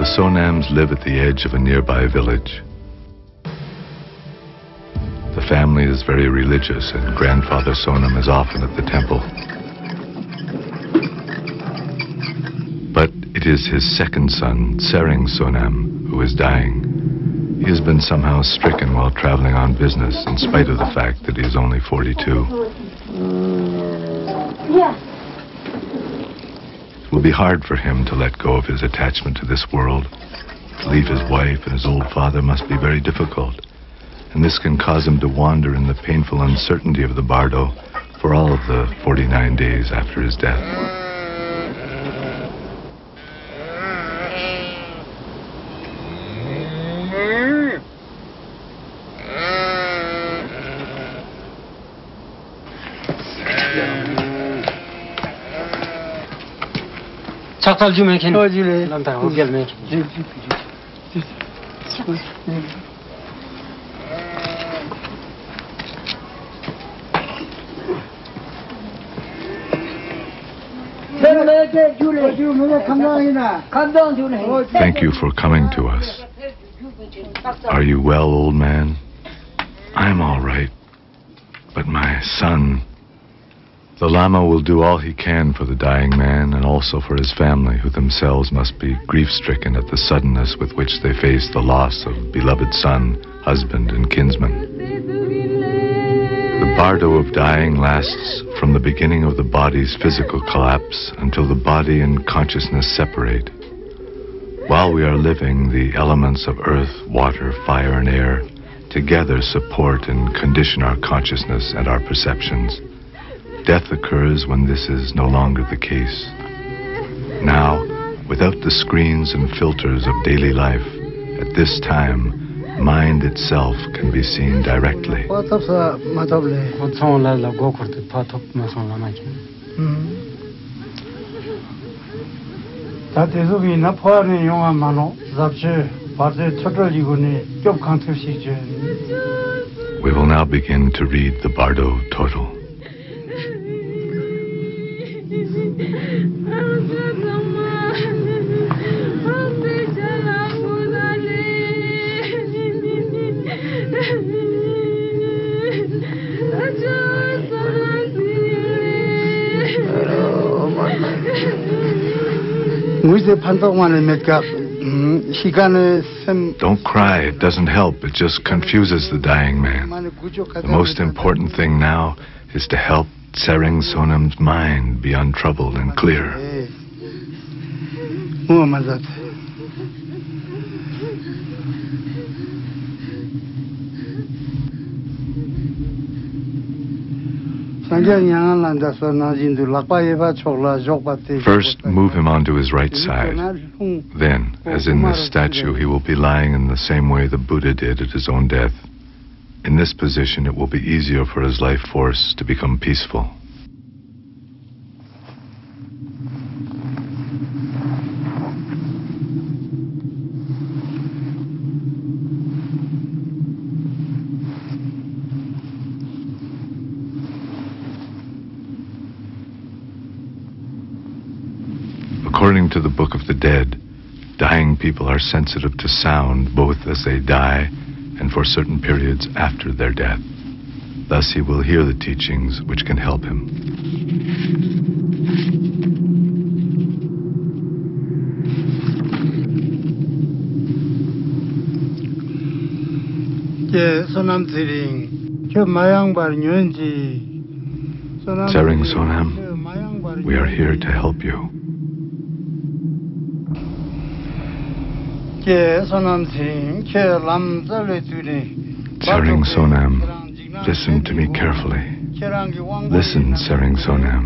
The Sonams live at the edge of a nearby village. The family is very religious, and Grandfather Sonam is often at the temple. But it is his second son, Tsering Sonam, who is dying. He has been somehow stricken while traveling on business, in spite of the fact that he is only 42. It will be hard for him to let go of his attachment to this world. To leave his wife and his old father must be very difficult, and this can cause him to wander in the painful uncertainty of the bardo for all of the 49 days after his death. 작살 주면 괜히 남다 오gel면 Thank you for coming to us. Are you well, old man? I'm all right. But my son... The Lama will do all he can for the dying man and also for his family, who themselves must be grief-stricken at the suddenness with which they face the loss of beloved son, husband, and kinsman. The bardo of dying lasts from the beginning of the body's physical collapse until the body and consciousness separate. While we are living, the elements of earth, water, fire, and air together support and condition our consciousness and our perceptions. Death occurs when this is no longer the case. Now, without the screens and filters of daily life, at this time, mind itself can be seen directly. We will now begin to read the Bardo Total. Don't cry, it doesn't help, it just confuses the dying man. The most important thing now is to help Tsering Sonam's mind be untroubled and clear. First, move him onto his right side. Then, as in this statue, he will be lying in the same way the Buddha did at his own death. In this position, it will be easier for his life force to become peaceful. According to the Book of the Dead, dying people are sensitive to sound both as they die and for certain periods after their death. Thus he will hear the teachings which can help him. Tsering Sonam, we are here to help you. Tsering Sonam, listen to me carefully. Listen, Tsering Sonam.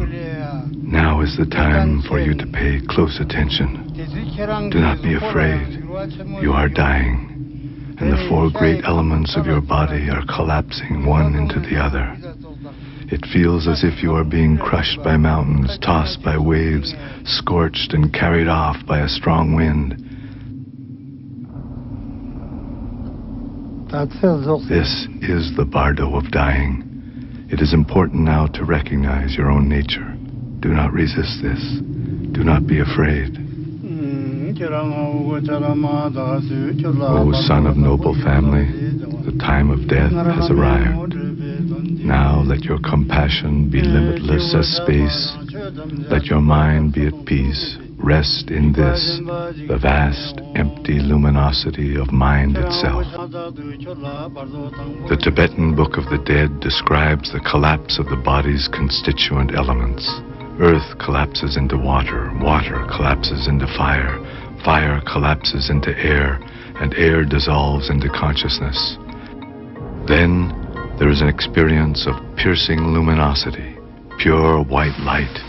Now is the time for you to pay close attention. Do not be afraid. You are dying, and the four great elements of your body are collapsing one into the other. It feels as if you are being crushed by mountains, tossed by waves, scorched and carried off by a strong wind. This is the bardo of dying. It is important now to recognize your own nature. Do not resist this. Do not be afraid. O son of noble family, the time of death has arrived. Now let your compassion be limitless as space. Let your mind be at peace. Rest in this, the vast, empty luminosity of mind itself. The Tibetan Book of the Dead describes the collapse of the body's constituent elements. Earth collapses into water, water collapses into fire, fire collapses into air, and air dissolves into consciousness. Then there is an experience of piercing luminosity, pure white light,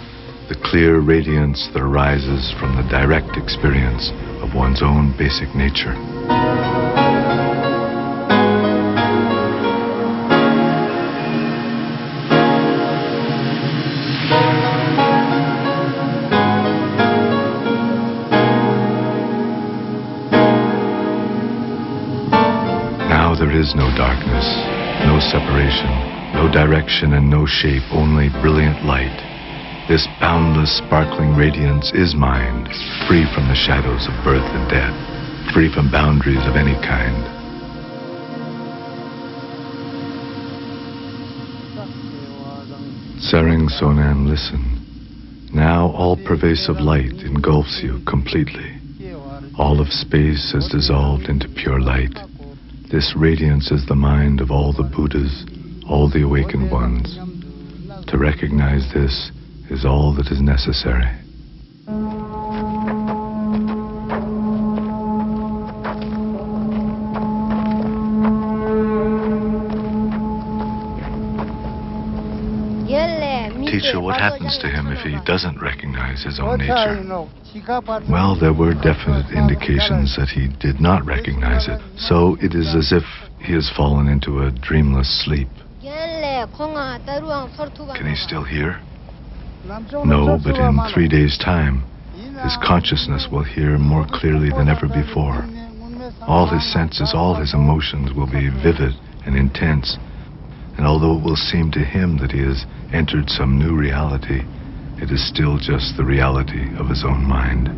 the clear radiance that arises from the direct experience of one's own basic nature. Now there is no darkness, no separation, no direction and no shape, only brilliant light. This boundless, sparkling radiance is mind, free from the shadows of birth and death, free from boundaries of any kind. Tsering Sonam, listen. Now all-pervasive light engulfs you completely. All of space has dissolved into pure light. This radiance is the mind of all the Buddhas, all the awakened ones. To recognize this is all that is necessary. Teacher, what happens to him if he doesn't recognize his own nature? Well, there were definite indications that he did not recognize it, so it is as if he has fallen into a dreamless sleep. Can he still hear? No, but in 3 days' time, his consciousness will hear more clearly than ever before. All his senses, all his emotions will be vivid and intense, and although it will seem to him that he has entered some new reality, it is still just the reality of his own mind.